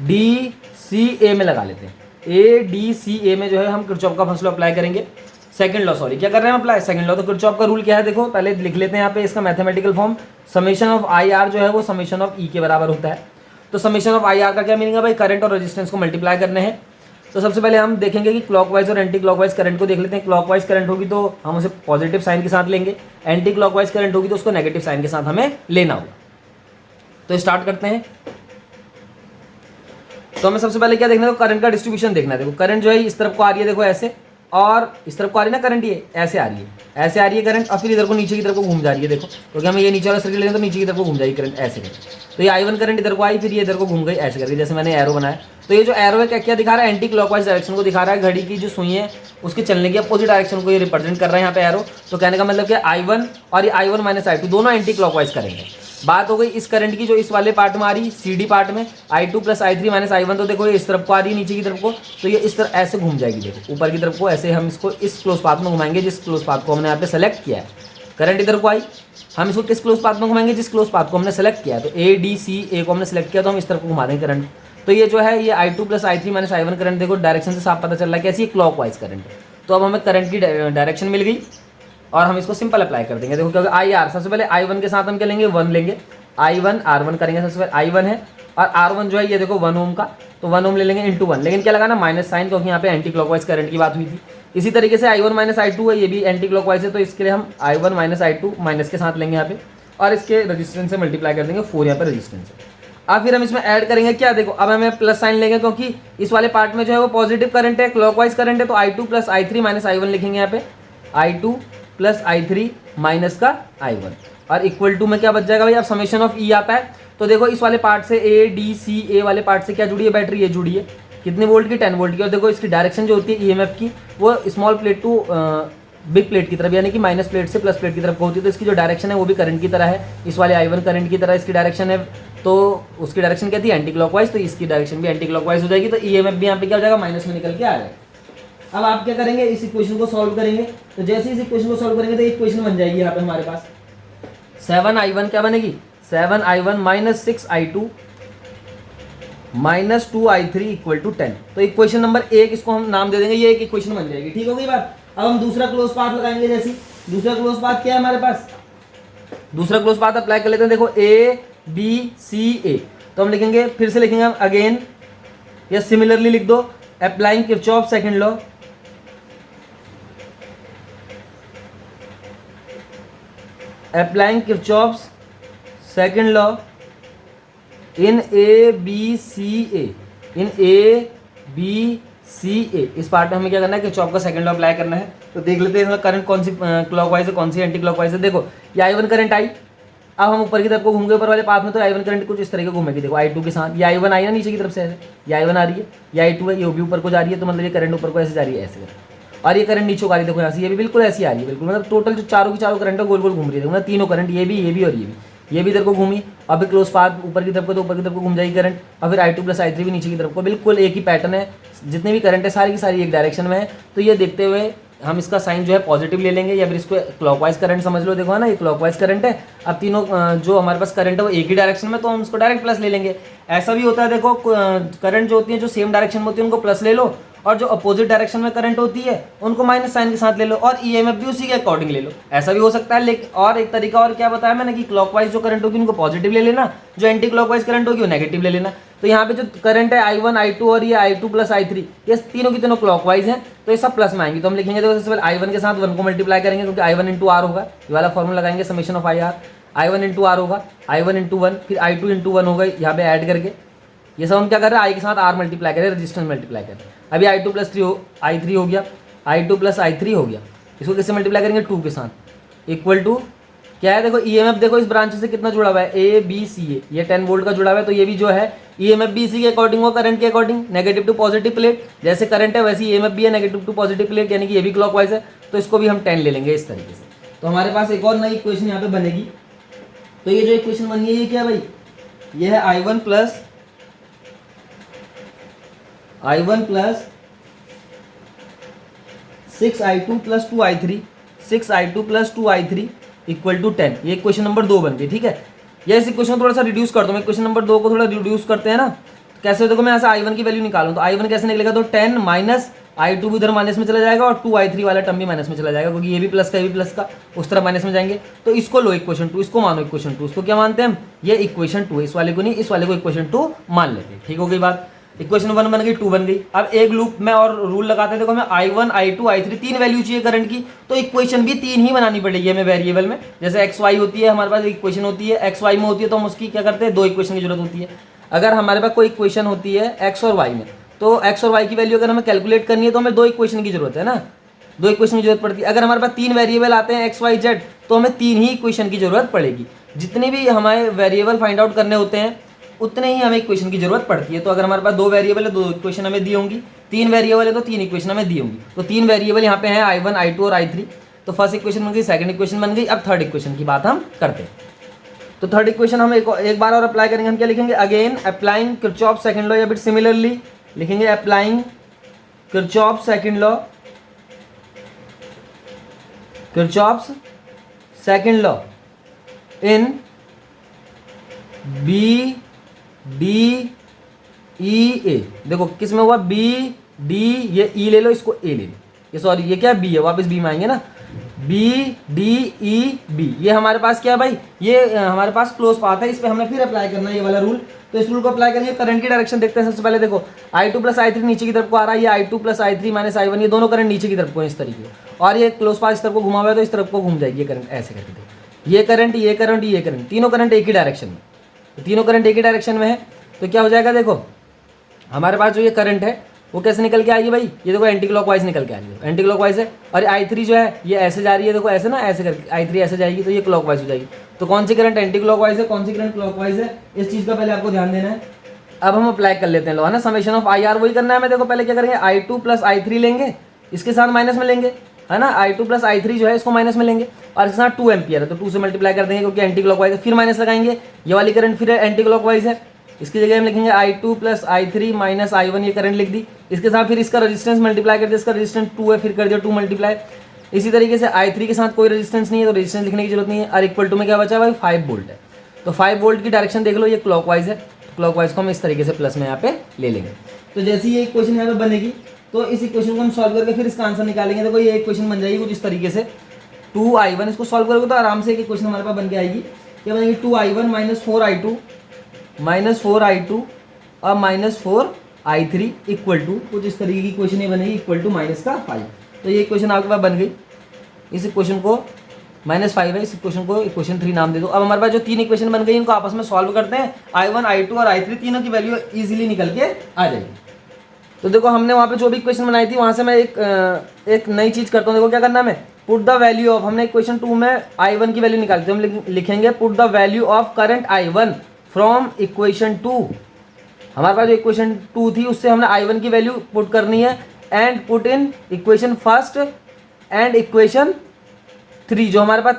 ADCA में लगा लेते हैं। ADCA में जो है हम किरचॉफ का फर्स्ट लॉ अप्लाई करेंगे, सेकंड लॉ सॉरी क्या कर रहे हैं हम अप्लाई, सेकंड लॉ। तो किरचॉफ का रूल क्या है देखो, पहले लिख लेते हैं यहाँ पे इसका mathematical form, summation of IR जो है वो समेशन ऑफ E के बराबर होता है। तो समेशन ऑफ IR का क्या मीनिंग है भाई, करंट और रेजिस्टेंस को मल्टीप्लाई करने हैं। तो सबसे पहले हम देखेंगे कि क्लॉकवाइज और एंटी क्लॉकवाइज करंट को देख लेते हैं। क्लॉकवाइज करंट होगी तो हम उसे पॉजिटिव साइन के साथ लेंगे, एंटी क्लॉकवाइज करंट होगी तो उसको नेगेटिव साइन के साथ हमें लेना होगा। तो स्टार्ट करते हैं। तो हमें सबसे पहले क्या देखना है, करंट का डिस्ट्रीब्यूशन देखना है। देखो करंट जो है इस तरफ को आ रही है, देखो ऐसे, और इस तरफ को आ रही है ना करंट, ये ऐसे आ रही है, ऐसे आ रही है करंट, और फिर इधर को नीचे की तरफ को घूम जा रही है। देखो क्योंकि हमें ये नीचे वाला सर्किट लेंगे तो नीचे की तरफ को घूम जाएगी करंट ऐसे करके। तो ये I1 करंट इधर को आई, फिर ये इधर को घूम गई ऐसे करके, जैसे मैंने एरो बनाया। तो ये जो एरो है क्या क्या दिखा रहा है, एंटी क्लॉकवाइज डायरेक्शन को दिखा रहा है, घड़ी की जो सुई है उसके चलने की अपोजिट डायरेक्शन को ये रिप्रेजेंट कर रहा है यहाँ पे एरो। तो कहने का मतलब कि I1 और ये I1 माइनस I2 दोनों एंटी क्लॉकवाइज करेंगे। बात हो गई इस करंट की जो इस वाले पार्ट में आ रही CD पार्ट में, I2 plus I3 minus I1, तो देखो ये इस तरफ को आ रही है नीचे की तरफ को, तो ये इस तरह ऐसे घूम जाएगी। देखो ऊपर की तरफ को ऐसे हम इसको इस क्लोज पाथ में घुमाएंगे जिस क्लोज पाथ को हमने यहाँ पे सेलेक्ट किया है। करंट इधर को आई, हम इसको किस क्लोज पाथ में घुमाएंगे, जिस क्लोज पाथ को हमने सेलेक्ट किया है। तो ADCA को हमने सेलेक्ट किया तो हम इस तरफ को घुमा देंगे करंट। तो ये जो है ये I2 plus I3 minus I1 current, देखो डायरेक्शन से साफ पता चल रहा है कैसी क्लॉकवाइज करंट। तो अब हमें करंट की डायरेक्शन मिल गई और हम इसको सिंपल अप्लाई कर देंगे। देखो क्योंकि IR सबसे पहले I1 के साथ हम क्या लेंगे, 1 लेंगे, I1 R1 करेंगे। सबसे पहले I1 है और R1 जो है ये देखो 1 ओम का, तो 1 ओम ले लेंगे इंटू 1, लेकिन क्या लगाना माइनस साइन, क्योंकि यहाँ पे एंटी क्लॉकवाइज करंट की बात हुई थी। इसी तरीके से I1 माइनस I2 है, ये भी एंटी क्लॉकवाइज है, तो इसके लिए हम I1 माइनस I2 माइनस के साथ लेंगे यहाँ पे, और इसके रेजिस्टेंस से मल्टीप्लाई कर देंगे 4 यहाँ पे रेजिस्टेंस है। अब फिर हम इसमें ऐड करेंगे क्या, देखो अब हमें प्लस साइन लेंगे क्योंकि इस वाले पार्ट में जो है वो पॉजिटिव करंट है, क्लॉकवाइज करंट है। तो I2 plus I3 minus I1 लिखेंगे यहाँ पे, I2 प्लस I3 माइनस का I1, और इक्वल टू में क्या बच जाएगा भाई, अब समेशन ऑफ E आता है। तो देखो इस वाले पार्ट से ADCA वाले पार्ट से क्या जुड़ी है, बैटरी ये जुड़ी है, कितने वोल्ट की, 10 वोल्ट की। और देखो इसकी डायरेक्शन जो होती है EMF की वो small plate to big plate की तरफ, यानी कि माइनस प्लेट से प्लस प्लेट की तरफ होती है। तो इसकी जो डायरेक्शन है वो भी करंट की तरह है, इस वाले I1 करंट की तरह इसकी डायरेक्शन है। तो उसकी डायरेक्शन क्या थी, एंटी क्लॉकवाइज, तो इसकी डायरेक्शन भी एंटी क्लॉकवाइज हो जाएगी। तो EMF भी यहाँ पे क्या हो जाएगा, माइनस में निकल के आ जाएगा। अब आप क्या करेंगे, इस इक्वेशन को सॉल्व करेंगे। तो जैसे इस इक्वेशन को सॉल्व करेंगे तो इक्वेशन बन जाएगी यहाँ पे हमारे पास 7i1 क्या बनेगी, 7i1 minus 6i2 minus 2i3 equal to 10। तो इक्वेशन नंबर 1 इसको हम नाम दे देंगे, ये एक इक्वेशन बन जाएगी। ठीक हो गई बात। अब हम दूसरा क्लोज पाथ लगाएंगे। जैसे दूसरा क्लोज पाथ क्या है हमारे पास, दूसरा क्लोज पाथ अप्लाई कर लेते हैं। देखो ABCA, तो हम लिखेंगे, फिर से लिखेंगे हम अगेन या सिमिलरली लिख दो, applying Kirchhoff second law, applying Kirchhoff's second law in ABCA, in ABCA। इस पार्ट में हमें क्या करना है, किरचॉफ का सेकंड लॉ अप्लाई करना है। तो देख लेते हैं इसमें करंट कौन सी क्लॉकवाइज है, कौन सी एंटी क्लॉकवाइज है। देखो ये I1 करंट आई, अब हम ऊपर की तरफ को घूम गए ऊपर वाले पाथ में, तो I1 करंट कुछ इस तरह के घूमेगी। देखो I2 के साथ ये I1 आई ना नीचे की तरफ से, ऐसे ये I1 आ रही है, ये I2 है, ये भी ऊपर को जा रही है, तो मतलब ये करंट ऊपर को ऐसे जा रही है ऐसे, और ये करंट नीचे को आ रही है। देखो यहाँ से ये भी बिल्कुल ऐसी आ रही है, बिल्कुल मतलब टोटल जो चारों की चारों करंट है गोल गोल घूम रही है। देखो ना तीनों करंट, ये भी और ये भी इधर को घूमी। अब क्लोज पाथ ऊपर की तरफ को, तो ऊपर की तरफ को घूम जाएगी करंट, और फिर I2 प्लस I3 भी नीचे की तरफ को, बिल्कुल एक ही पैटर्न है। जितने भी करंट है सारी की सारी एक डायरेक्शन में है। तो ये देखते हुए हम इसका साइन जो है पॉजिटिव ले लेंगे, या फिर इसको क्लॉकवाइज करंट समझ लो। देखो है ना, ये क्लॉकवाइज करंट है। अब तीनों जो हमारे पास करंट है वो एक ही डायरेक्शन में, तो हम उसको डायरेक्ट प्लस ले लेंगे। ऐसा भी होता है, देखो करंट जो होती है जो सेम डायरेक्शन में होती है उनको प्लस ले लो, और जो अपोजिट डायरेक्शन में करंट होती है उनको माइनस साइन के साथ ले लो, और ईएमएफ भी उसी के अकॉर्डिंग ले लो। ऐसा भी हो सकता है। लेकिन और एक तरीका और क्या बताया मैंने कि क्लॉकवाइज जो करंट होगी उनको पॉजिटिव ले लेना, जो एंटी क्लॉकवाइज करंट होगी वो नेगेटिव ले लेना। तो यहाँ पे जो करंट है I1 I2 और ये I2 प्लस I3, ये तीनों की तीनों क्लॉकवाइज हैं, तो ये सब प्लस में आएंगी। तो हम लिखेंगे, तो सबसे पहले I1 के साथ 1 को मल्टीप्लाई करेंगे, क्योंकि I1 इंटू आर होगा, ये वाला फॉर्मूला लगाएंगे, summation of I1 into are होगा, I1 इंटू 1, फिर I2 इंटू 1 होगा यहाँ पे ऐड करके। ये सब हम क्या कर रहे हैं, I के साथ R मल्टीप्लाई करें, रजिस्टेंस मल्टीप्लाई करें। अभी I2 प्लस I3 हो गया, I2 प्लस I3 हो गया। इसको किससे मल्टीप्लाई करेंगे, 2 के साथ, इक्वल टू क्या है, देखो ईएमएफ देखो इस ब्रांच से कितना जुड़ा हुआ है, ABCA, ये 10 वोल्ट का जुड़ा हुआ है। तो ये भी जो है ईएमएफ भी इसी के अकॉर्डिंग हो, करंट के according, negative to positive plate. जैसे करंट है वैसे ईएमएफ भी है नेगेटिव टू पॉजिटिव प्लेट, यानी कि ये भी क्लॉकवाइज है। तो इसको भी हम 10 ले लेंगे इस तरीके से। तो हमारे पास एक और नई इक्वेशन यहाँ पे बनेगी। तो ये जो इक्वेशन बनी है ये क्या भाई, ये है I1 plus 6i2 plus 2i3, 6i2 plus 2i3 equal to 10। ये इक्वेशन नंबर 2 बन गई। ठीक है, ये इस इक्वेशन को थोड़ा सा रिड्यूस कर दो। मैं इक्वेशन नंबर 2 को थोड़ा रिड्यूस करते हैं ना, कैसे, देखो मैं यहाँ से I1 की वैल्यू निकालूं, तो I1 कैसे निकलेगा, तो 10 माइनस I2 भी इधर माइनस में चला जाएगा, और 2i3 वाला टर्म भी माइनस में चला जाएगा, क्योंकि ये भी प्लस का ये भी प्लस का उस तरह माइनस में जाएंगे। तो इसको लो इक्वेशन 2, इसको मानो इक्वेशन 2। इसको क्या मानते हैं हम, ये इक्वेशन 2 है, इस वाले को नहीं, इस वाले को इक्वेशन 2 मान लेते हैं। ठीक हो गई बात। इक्वेशन 1 बन गई, 2 बन गई। अब एक लूप में और रूल लगाते हैं। देखो हमें I1 I2 I3 तीन वैल्यू चाहिए करंट की, तो इक्वेशन भी 3 ही बनानी पड़ेगी हमें वेरिएबल में। जैसे XY होती है हमारे पास इक्वेशन होती है, XY में होती है तो हम उसकी क्या करते हैं, 2 इक्वेशन की जरूरत होती है। अगर हमारे पास कोई इक्वेशन होती है X और Y में, तो X और Y की वैल्यू अगर हमें कैलकुलेट करनी है तो हमें 2 इक्वेशन की जरूरत है ना, 2 इक्वेशन की जरूरत पड़ती है। अगर हमारे पास 3 वेरिएबल आते हैं X Y Z, तो हमें 3 ही इक्वेशन की जरूरत पड़ेगी। जितने भी हमारे वेरिएबल फाइंड आउट करने होते हैं उतने ही हमें इक्वेशन की जरूरत पड़ती है। तो अगर हमारे पास 2 वेरिएबल है, 2 इक्वेशन हमें दी होंगी, 3 वेरिएबल है तो 3 इक्वेशन हमें दी होंगी। तो 3 वेरिएबल यहाँ पे हैं I1 I2 और I3। तो फर्स्ट इक्वेशन बन गई, सेकंड इक्वेशन बन गई। अब थर्ड इक्वेशन की बात हम करते हैं। तो थर्ड इक्वेशन हम एक बार और अप्लाई करेंगे। हम क्या लिखेंगे, again applying Kirchhoff second law, या फिर सिमिलरली लिखेंगे applying Kirchhoff second law, Kirchhoff second law in BDEA। देखो किस में हुआ, BD, ये E ले लो, इसको A ले लो, ये सॉरी ये क्या B है, वापस B में आएंगे ना, BDEB। ये हमारे पास क्या है भाई, ये हमारे पास क्लोज पाथ है, इस पे हमने फिर अप्लाई करना है ये वाला रूल। तो इस रूल को अप्लाई करेंगे, करंट की डायरेक्शन देखते हैं। सबसे पहले देखो I2 प्लस I3 नीचे की तरफ को आ रहा है, ये I2 plus I3 minus I1, ये दोनों करंट नीचे की तरफ को इस तरीके, और ये क्लोज पाथ इस तरफ को घुमा हुआ है तो इस तरफ को घूम जाएगी ये करंट, ऐसे करके देखो ये करंट ये करंट ये करंट, तीनों करंट एक ही डायरेक्शन में, तो तीनों करंट एक ही डायरेक्शन में है। तो क्या हो जाएगा, देखो हमारे पास जो ये करंट है वो कैसे निकल के आएगी भाई, ये देखो एंटी क्लॉकवाइज निकल के आएगी, एंटी क्लॉकवाइज है। और I3 जो है ये ऐसे जा रही है, देखो ऐसे ना, ऐसे करके I3 ऐसे जाएगी, तो ये क्लॉकवाइज हो जाएगी। तो कौन सी करंट एंटी क्लॉकवाइज है, कौन सी करंट क्लॉकवाइज है, इस चीज़ का पहले आपको ध्यान देना है। अब हम अप्लाई कर लेते हैं लो, है ना, समेशन ऑफ IR वही करना है हमें। देखो पहले क्या करेंगे, I2 प्लस I3 लेंगे, इसके साथ माइनस में लेंगे, है ना, I2 प्लस I3 जो है इसको माइनस में लेंगे, और इसके साथ 2 एम्पियर है तो 2 से मल्टीप्लाई कर देंगे क्योंकि एंटी क्लॉकवाइज है। फिर माइनस लगाएंगे, ये वाली करंट फिर एंटी क्लॉकवाइज है, इसकी जगह हम लिखेंगे I2 plus I3 minus I1, ये करंट लिख दी। इसके साथ फिर इसका रेजिस्टेंस मल्टीप्लाई कर दिया, इसका रेजिस्टेंस 2 है, फिर कर दिया 2 मल्टीप्लाई। इसी तरीके से I3 के साथ कोई रेजिस्टेंस नहीं है तो रेजिस्टेंस लिखने की जरूरत नहीं है। और इक्वल टू में क्या बचा भाई 5 वोल्ट है, तो 5 वोल्ट की डायरेक्शन देख लो, ये क्लॉकवाइज है, तो क्लॉकवाइज को हम इस तरीके से प्लस में यहाँ पे ले लेंगे। तो जैसे ही ये इक्वेशन यहाँ पे बनेगी तो इस इक्वेशन को हम सॉल्व करके फिर इसका आंसर निकालेंगे। देखो ये इक्वेशन बन जाएगी कुछ इस तरीके से, 2I1, इसको सॉल्व करोगे तो आराम से एक इक्वेशन हमारे पास बन के आएगी। क्या बनेगी 2I1 माइनस 4I2 और माइनस 4I3 इक्वल टू कुछ इस तरीके की इक्वेशन ये बनेगी, इक्वल टू माइनस का 5। तो ये इक्वेशन आपके पास बन गई। इस इक्वेशन को -5 है, इस इक्वेशन को इक्वेशन 3 नाम दे दो। अब हमारे पास जो 3 इक्वेशन बन गई इनको आपस में सॉल्व करते हैं। I1, I2 और I3 तीनों की वैल्यू इजीली निकल के आ जाएगी। तो देखो हमने वहाँ पे जो भी इक्वेशन बनाई थी वहाँ से मैं एक नई चीज़ करता हूँ। देखो क्या करना है, हमें पुट द वैल्यू ऑफ, हमने इक्वेशन 2 में I1 की वैल्यू निकाली थी, हम लिखेंगे put the value of current I1 from equation 2। हमारे पास जो इक्वेशन 2 थी उससे हमने I1 की वैल्यू पुट करनी है, and put in equation first and equation 3। जो हमारे पास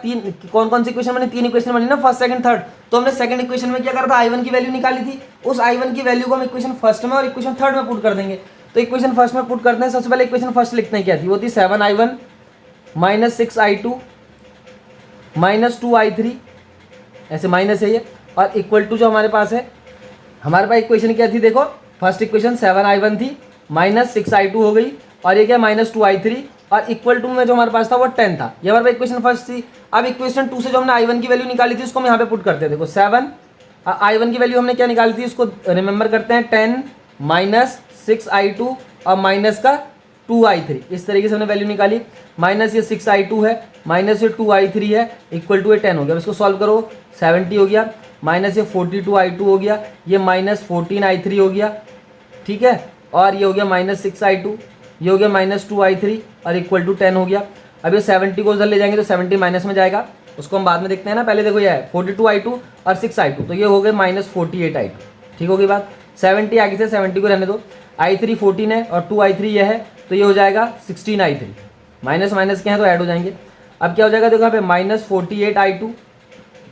कौन कौन सी इक्वेशन बनी, 3 इक्वेशन बनी ना, फर्स्ट सेकंड थर्ड। तो हमने सेकंड इक्वेशन में क्या करा था, I1 की वैल्यू निकाली थी, उस I1 की वैल्यू को हम इक्वेशन फर्स्ट में और इक्वेशन थर्ड में पुट कर देंगे। तो इक्वेशन फर्स्ट में पुट करते हैं, सबसे पहले इक्वेशन फर्स्ट लिखते हैं, क्या थी वो थी 7I1 minus 6I2 minus 2I3, ऐसे माइनस है ये, और इक्वल टू जो हमारे पास है, हमारे पास इक्वेशन क्या थी, देखो फर्स्ट इक्वेशन 7I1 थी माइनस 6I2 हो गई, और ये क्या माइनस 2I3, और इक्वल टू में जो हमारे पास था वो 10 था। ये हमारे पास इक्वेशन फर्स्ट थी। अब इक्वेशन 2 से जो हमने I1 की वैल्यू निकाली थी उसको हम यहाँ पे पुट करते हैं। देखो 7 I1 की वैल्यू हमने क्या निकाली थी, उसको रिमेंबर करते हैं, 10 माइनस 6I2 और माइनस का 2I3, इस तरीके से हमने वैल्यू निकाली। माइनस ये 6I2 है, माइनस ये 2I3 है, इक्वल टू ये 10 हो गया। अब इसको सॉल्व करो, 70 हो गया, माइनस ये 42I2 हो गया, ये माइनस 14I3 हो गया, ठीक है, और ये हो गया माइनस 6I2, ये हो गया माइनस 2I3 और इक्वल टू 10 हो गया। अब ये 70 को उधर ले जाएंगे तो 70 माइनस में जाएगा, उसको हम बाद में देखते हैं ना, पहले देखो ये है 42I2 और 6I2, तो ये हो गए माइनस 48I2, ठीक होगी बात। 70 आगे से 70 को रहने दो, I3 14 है और 2I3 ये है, तो ये हो जाएगा 16I3, माइनस माइनस के हैं तो ऐड हो जाएंगे। अब क्या हो जाएगा, देखो यहाँ पे minus 48I2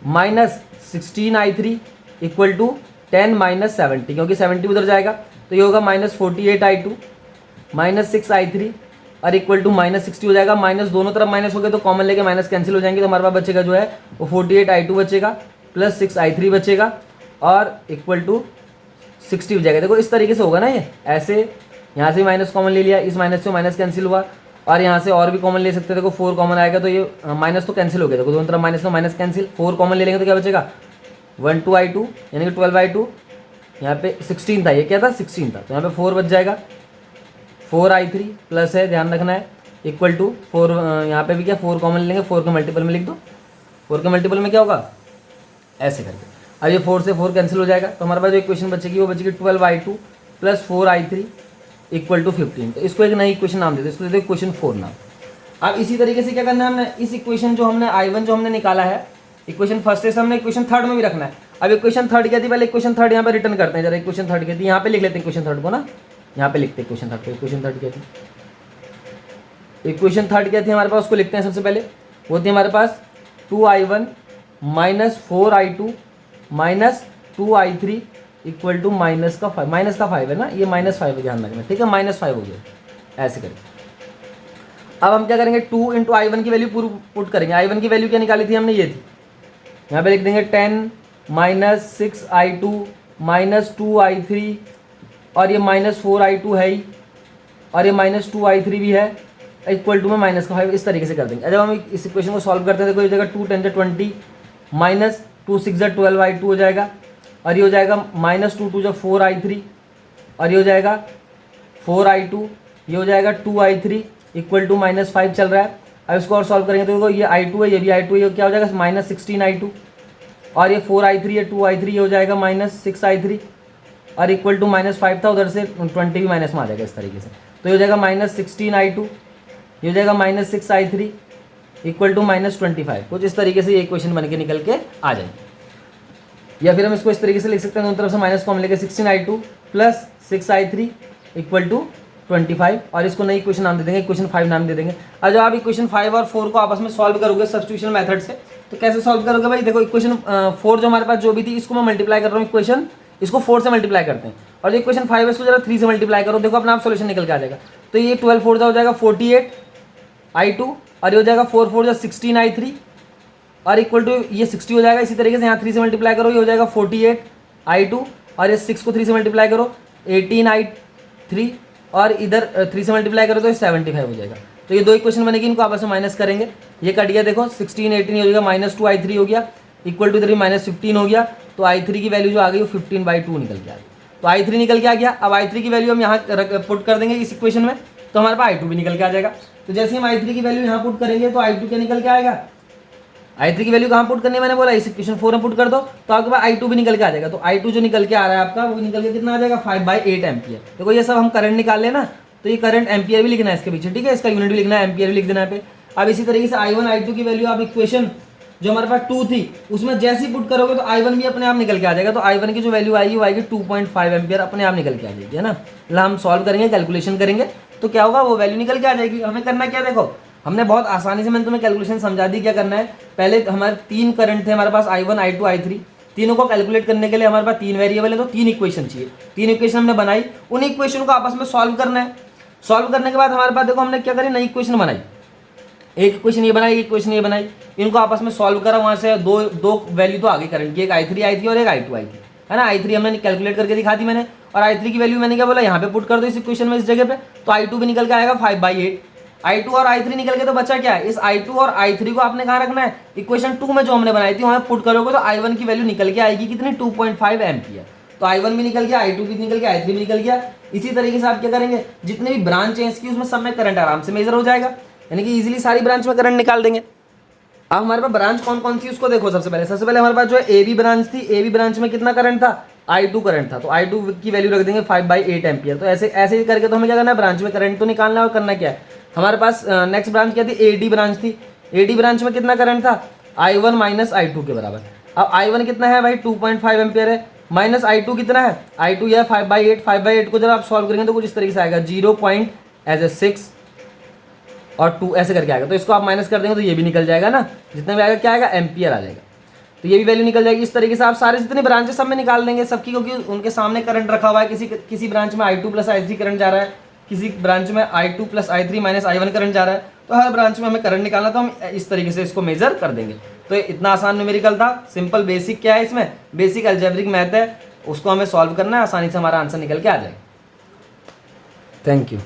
minus 16I3 equal to 10 minus 70, क्योंकि 70 उधर जाएगा, तो ये होगा माइनस 48I2 माइनस 6I3 और इक्वल टू माइनस 60 हो जाएगा। माइनस दोनों तरफ माइनस हो गए तो कॉमन लेके माइनस कैंसिल हो जाएंगे, तो हमारे पास बचेगा जो है वो 48I2 बचेगा प्लस 6I3 बचेगा और इक्वल टू 60 हो जाएगा। देखो इस तरीके से होगा ना, ये ऐसे यहाँ से माइनस कॉमन ले लिया, इस माइनस से माइनस कैंसिल हुआ, और यहाँ से और भी कॉमन ले सकते हैं। देखो 4 कॉमन आएगा तो ये माइनस तो कैंसिल हो गया, देखो दोनों तरफ माइनस तो माइनस कैंसिल, 4 कॉमन ले लेंगे तो क्या बचेगा 1 2I2 यानी कि 12I2, यहाँ पे 16 था, ये क्या था 16 था, तो यहाँ पे 4 बच जाएगा, 4I3 प्लस है, ध्यान रखना है, इक्वल टू 4, यहाँ पे भी क्या 4 कॉमन लेंगे, 4 के मल्टीपल में लिख दो, 4 के मल्टीपल में क्या होगा ऐसे करके। अब ये 4 से 4 कैंसिल हो जाएगा, तो हमारे पास जो इक्वेशन बचेगी वो बचेगी 12I2 plus 4I3 equal to 15। तो इसको एक नई इक्वेशन नाम देते हैं, इसको देते हैं इक्वेशन 4 नाम। अब इसी तरीके से क्या करना है, हमने इस इक्वेशन जो हमने I1 जो हमने निकाला है इक्वेशन फर्स्ट से हमने इक्वेशन थर्ड में भी रखना है। अब इक्वेशन थर्ड क्या थी, पहले इक्वेशन थर्ड यहाँ पे रिटर्न करते हैं जरा, इक्वेशन थर्ड क्या थी यहाँ पे लिख लेते हैं इक्वेशन थर्ड को ना, यहाँ पे लिखते हैं इक्वेशन थर्ड को। इक्वेशन थर्ड क्या थी, इक्वेशन थर्ड क्या थी हमारे पास, उसको लिखते हैं सबसे पहले। वो थी हमारे पास 2I1 minus 4I2 minus 2I3 equal to minus का 5 है ना, ये -5 है, ध्यान रखना, ठीक है, -5 हो गया ऐसे करके। अब हम क्या करेंगे, 2 इंटू I1 की वैल्यू पुट करेंगे। I1 की वैल्यू क्या निकाली थी हमने, ये थी, यहाँ पे लिख देंगे 10 माइनस 6I2 माइनस 2I3 और ये माइनस 4I2 है ही, और ये माइनस 2I3 भी है, इक्वल टू में माइनस का 5, इस तरीके से कर देंगे। जब हम इस इक्वेशन को सॉल्व करते हैं देखो ये जगह 2 10 20 माइनस 2 6 12I2 हो जाएगा, और ये हो जाएगा माइनस 2 2 4I3 और ये हो जाएगा 4I2, ये हो जाएगा 2I3 इक्वल टू -5 चल रहा है। अब इसको और सॉल्व करेंगे तो देखो ये I2 है, ये भी I2 है, ये क्या हो जाएगा माइनस 16I2, और ये 4I3 है 2I3, ये हो जाएगा माइनस 6I3 और इक्वल टू -5 था, उधर से 20 भी माइनस में आ जाएगा इस तरीके से, तो ये हो जाएगा माइनस 16I2, ये हो जाएगा माइनस 6I3 इक्वल टू -25। कुछ इस तरीके से ये इक्वेशन बन के निकल के आ जाएगी। या फिर हम इसको इस तरीके से लिख सकते हैं, दोनों तरफ से माइनस कॉमन लेके 16I2 plus 6I3 equal to 25, और इसको नई इक्वेशन नाम दे देंगे, इक्वेशन 5 नाम दे देंगे। अब जब आप इक्वेशन 5 और 4 को आपस में सॉल्व करोगे सब्स्टिट्यूशन मेथड से, तो कैसे सॉल्व करोगे भाई, देखो इक्वेशन 4 जो हमारे पास जो भी थी इसको मैं मल्टीप्लाई कर रहा हूँ इक्वेशन इसको 4 से मल्टीप्लाई करते हैं, और जो इक्वेशन 5 है इसको जरा 3 से मल्टीप्लाई करो, देखो अपना आप सोल्यूशन निकल के आ जाएगा। तो ये 12 4 हो जाएगा 48i2, और ये हो जाएगा 4 4 16i3, और इक्वल टू ये 60 हो जाएगा। इसी तरीके से यहाँ 3 से मल्टीप्लाई करो, ये हो जाएगा 48i2, और ये 6 को 3 से मल्टीप्लाई करो 18i3, और इधर 3 से मल्टीप्लाई करो तो ये 75 हो जाएगा। तो ये दो इक्वेशन बनेगी, इनको आपस में माइनस करेंगे, ये कट गया देखो 16 18 हो जाएगा, -2i3 हो गया, इक्वल टू इधर -15 हो गया। तो i3 की वैल्यू जो आ गई वो 15/2 निकल के आ गई। तो i3 निकल के आ गया। अब i3 की वैल्यू हम यहाँ पुट कर देंगे इस इक्वेशन में, तो हमारे पास i2 भी निकल के आ जाएगा। तो जैसे हम i3 की वैल्यू यहाँ पुट करेंगे तो i2 क्या निकल के आएगा, i3 की वैल्यू कहाँ पुट करनी है, मैंने बोला इस इक्वेशन 4 में पुट कर दो, तो आपके पास i2 भी निकल के आ जाएगा। तो i2 जो निकल के आ रहा है आपका, वो निकल के कितना आ जाएगा 5/8 एम्पियर। देखो ये सब हम करंट निकाल लेना, तो ये करंट एम्पियर भी लिखना है इसके पीछे, ठीक है, इसका यूनिट भी लिखना है, एम्पियर भी लिख देना है पे। अब इसी तरीके से i1 i2 की वैल्यू आप इक्वेशन जो हमारे पास 2 थी उसमें जैसे ही पुट करोगे तो i1 भी अपने आप निकल के आ जाएगा। तो i1 की जो वैल्यू आएगी वो आएगी 2.5 एम्पियर, अपने आप निकल के आ जाएगी, है ना। मतलब हम सॉल्व करेंगे, कैलकुलेशन करेंगे तो क्या होगा, वो वैल्यू निकल के आ जाएगी। हमें करना क्या, देखो हमने बहुत आसानी से मैंने तुम्हें कैलकुलेशन समझा दी। क्या करना है, पहले हमारे 3 करंट थे हमारे पास i1 i2 i3, तीनों को कैलकुलेट करने के लिए हमारे पास 3 वेरिएबल है, तो 3 इक्वेशन चाहिए। 3 इक्वेशन हमने बनाई, उन इक्वेशन को आपस में सॉल्व करना है। सॉल्व करने के बाद हमारे पास देखो हमने क्या करी, नई इक्वेशन बनाई, एक इक्वेशन ये बनाई, एक इक्वेशन ये बनाई, इनको आपस में सॉल्व करा, वहां से दो वैल्यू तो आ गई करंट की, एक i3 आई थी और एक i2 आई थी, है ना। i3 हमने कैलकुलेट करके दिखा दी मैंने, और i3 की वैल्यू मैंने क्या बोला, यहाँ पे पुट कर दो इस इक्वेशन में, इस जगह पे, तो i2 भी निकल के आएगा 5/8। i2 और i3 निकल के तो बचा क्या है, इस i2 और i3 को आपने कहाँ रखना है, इक्वेशन 2 में जो हमने बनाई थी वहां पुट करोगे तो i1 की वैल्यू निकल के आएगी कितनी, 2.5 एम्पियर। तो i1 भी निकल गया, i2 भी निकल गया, i3 भी निकल गया। इसी तरीके से आप क्या करेंगे, जितने भी ब्रांच है इसकी उसमें सब में करंट आराम से मेजर हो जाएगा, यानी कि इजीली सारी ब्रांच में करंट निकाल देंगे। अब हमारे पास ब्रांच कौन कौन सी उसको देखो। सबसे पहले हमारे पास जो है ए बी ब्रांच थी, ए बी ब्रांच में कितना करंट था, i2 करंट था, तो i2 की वैल्यू रख देंगे 5/8 एम्पियर। तो ऐसे ही करके तो हमें क्या करना है, ब्रांच में करंट तो निकालना है, और करना क्या है, हमारे पास नेक्स्ट ब्रांच क्या थी, एडी ब्रांच थी। एडी ब्रांच में कितना करंट था, i1 माइनस i2 के बराबर। अब i1 कितना है भाई, 2.5 एम्पियर है, माइनस i2 कितना है, i2 यह 5/8 को जब आप सॉल्व करेंगे तो कुछ इस तरीके से आएगा, 0.6 और 2 ऐसे करके आएगा। तो इसको आप माइनस कर देंगे तो ये भी निकल जाएगा ना, जितना भी आएगा क्या आएगा, एम्पियर आ जाएगा। तो ये भी वैल्यू निकल जाएगी। इस तरीके से आप सारे जितने ब्रांचेस सब में निकाल देंगे सबकी, क्योंकि उनके सामने करंट रखा हुआ है। किसी ब्रांच में i2 प्लस i3 करंट जा रहा है, किसी ब्रांच में i2 plus i3 minus i1 current जा रहा है। तो हर ब्रांच में हमें करंट निकालना, तो हम इस तरीके से इसको मेजर कर देंगे। तो इतना आसान न्यूमेरिकल था, सिंपल बेसिक क्या है इसमें, बेसिक अलजेब्रिक मैथ है, उसको हमें सॉल्व करना है, आसानी से हमारा आंसर निकल के आ जाएगा। Thank you.